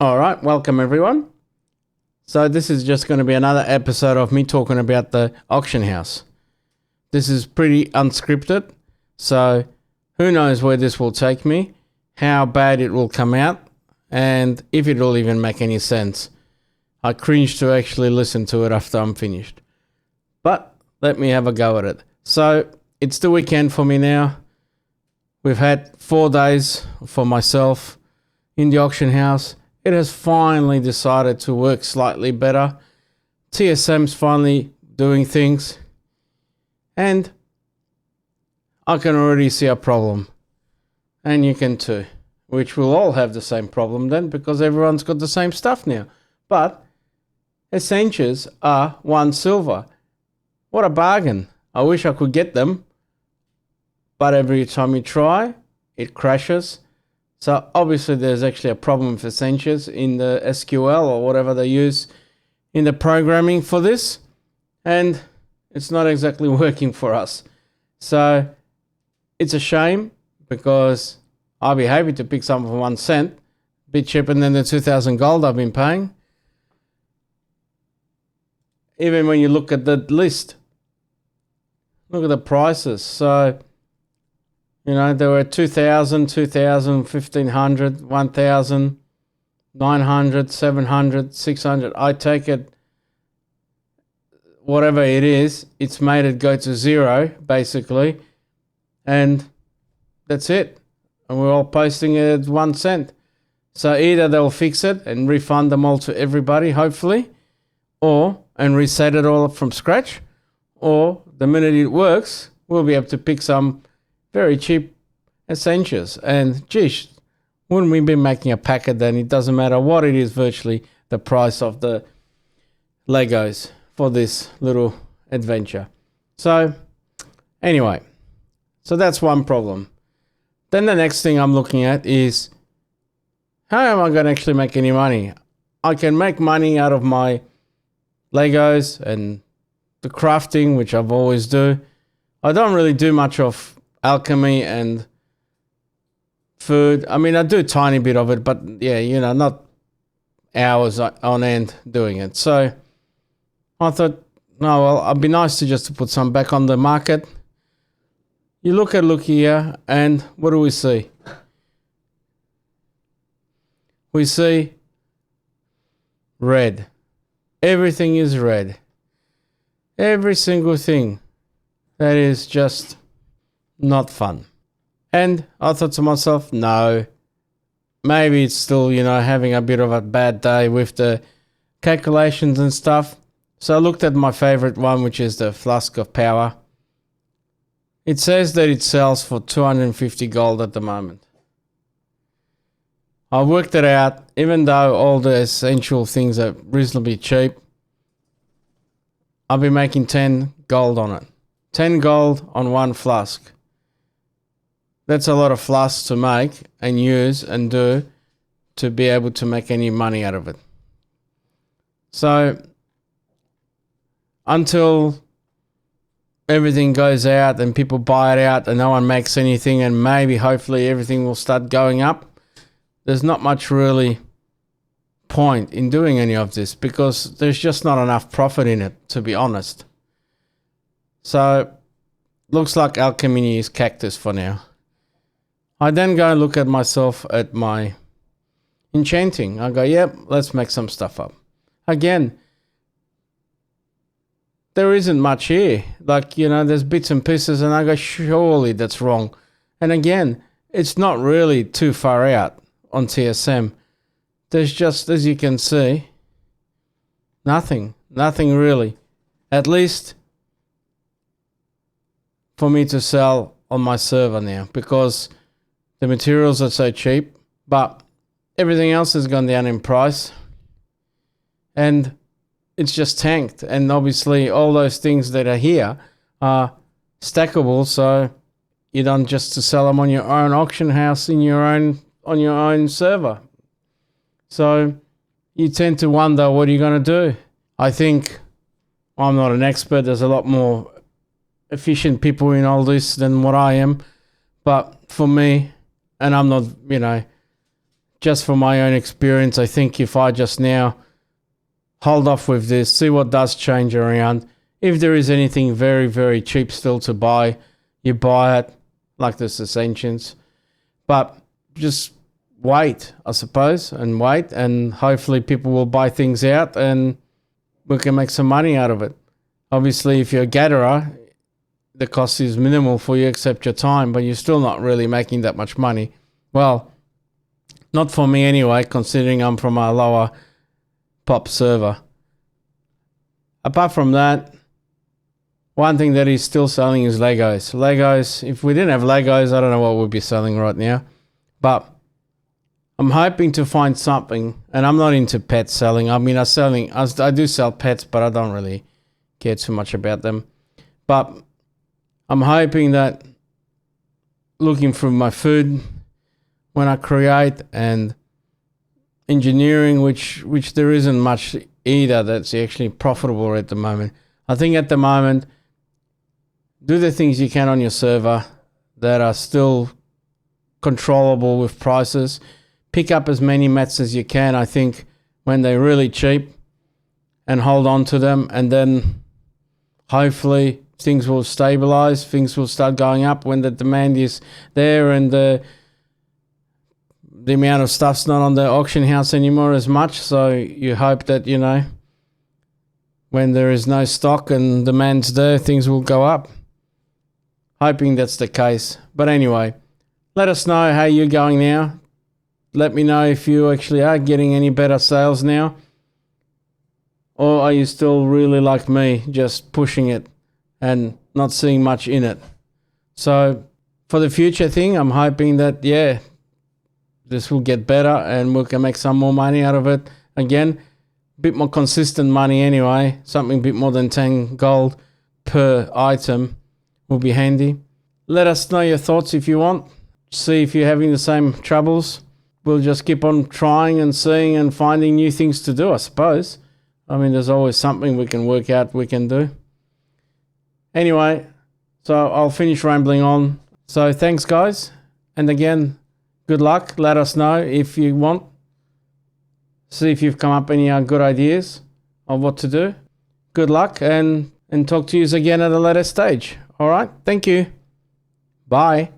All right, welcome everyone. So this is just going to be another episode of me talking about the auction house. This is pretty unscripted, so who knows where this will take me, how bad it will come out, and if it will even make any sense. I cringe to actually listen to it after I'm finished. But let me have a go at it. So it's the weekend for me now. We've had 4 days for myself in the auction house. It has finally decided to work slightly better. TSM's finally doing things. And I can already see a problem. And you can too. Which we'll all have the same problem then because everyone's got the same stuff now. But Accentures are 1 silver. What a bargain. I wish I could get them. But every time you try, it crashes. So obviously there's actually a problem with Accentures in the SQL or whatever they use in the programming for this. And it's not exactly working for us. So it's a shame because I'll be happy to pick some for 1 cent. A bit cheaper than the 2,000 gold I've been paying. Even when you look at the list, look at the prices. So, you know, there were 2,000, 2,000, 1,500, 1,000, 900, 700, 600. I take it, whatever it is, it's made it go to 0, basically. And that's it. And we're all posting it at 1 cent. So either they'll fix it and refund them all to everybody, hopefully, and reset it all up from scratch, or the minute it works, we'll be able to pick some very cheap Accentures. And geez, wouldn't we be making a packet then? It doesn't matter what it is, virtually the price of the Legos for this little adventure. So anyway, so that's one problem. Then the next thing I'm looking at is, how am I going to actually make any money? I can make money out of my Legos and the crafting, which I've always do. I don't really do much of alchemy and food. I mean, I do a tiny bit of it, but yeah, you know, not hours on end doing it. So I thought, no, well, it'd be nice to just put some back on the market. You look here, and what do we see? We see red. Everything is red. Every single thing. That is just not fun. And I thought to myself, no, maybe it's still, you know, having a bit of a bad day with the calculations and stuff. So I looked at my favorite one, which is the flask of power. It says that it sells for 250 gold at the moment. I worked it out, even though all the essential things are reasonably cheap, I'll be making 10 gold on it. 10 gold on 1 flask. That's a lot of flasks to make and use and do to be able to make any money out of it. So until everything goes out and people buy it out and no one makes anything, and maybe hopefully everything will start going up, there's not much really point in doing any of this because there's just not enough profit in it, to be honest. So looks like alchemy is cactus for now. I then go and look at myself at my enchanting. I go, yep, let's make some stuff up. Again, there isn't much here. Like, you know, there's bits and pieces, and I go, surely that's wrong. And again, it's not really too far out on TSM. There's just, as you can see, nothing really. At least for me to sell on my server now, because the materials are so cheap, but everything else has gone down in price. And it's just tanked. And obviously all those things that are here are stackable, so you don't just to sell them on your own auction house on your own server. So you tend to wonder, what are you going to do? I think I'm not an expert. There's a lot more efficient people in all this than what I am. But for me, and I'm not, you know, just from my own experience, I think if I just now hold off with this, see what does change around. If there is anything very, very cheap still to buy, you buy it, like this Accentures. But just wait, I suppose, and wait, and hopefully people will buy things out and we can make some money out of it. Obviously, if you're a gatherer, the cost is minimal for you except your time, but you're still not really making that much money. Well, not for me anyway, considering I'm from a lower pop server. Apart from that, one thing that is still selling is Legos. Legos, if we didn't have Legos, I don't know what we'd be selling right now. But I'm hoping to find something, and I'm not into pet selling. I mean, I do sell pets, but I don't really care too much about them. But I'm hoping that looking through my food when I create and engineering, which there isn't much either that's actually profitable at the moment. I think at the moment, do the things you can on your server that are still controllable with prices. Pick up as many mats as you can, I think, when they're really cheap, and hold on to them, and then hopefully things will stabilize, things will start going up when the demand is there and the amount of stuff's not on the auction house anymore as much. So you hope that, when there is no stock and demand's there, things will go up. Hoping that's the case. But anyway, let us know how you're going now. Let me know if you actually are getting any better sales now. Or are you still really like me, just pushing it and not seeing much in it? So for the future thing, I'm hoping that, this will get better and we can make some more money out of it. Again, a bit more consistent money anyway. Something a bit more than 10 gold per item will be handy. Let us know your thoughts if you want. See if you're having the same troubles. We'll just keep on trying and seeing and finding new things to do, I suppose. I mean, there's always something we can work out we can do. Anyway, so I'll finish rambling on. So thanks, guys. And again, good luck. Let us know if you want. See if you've come up any good ideas of what to do. Good luck and talk to you again at a later stage. All right. Thank you. Bye.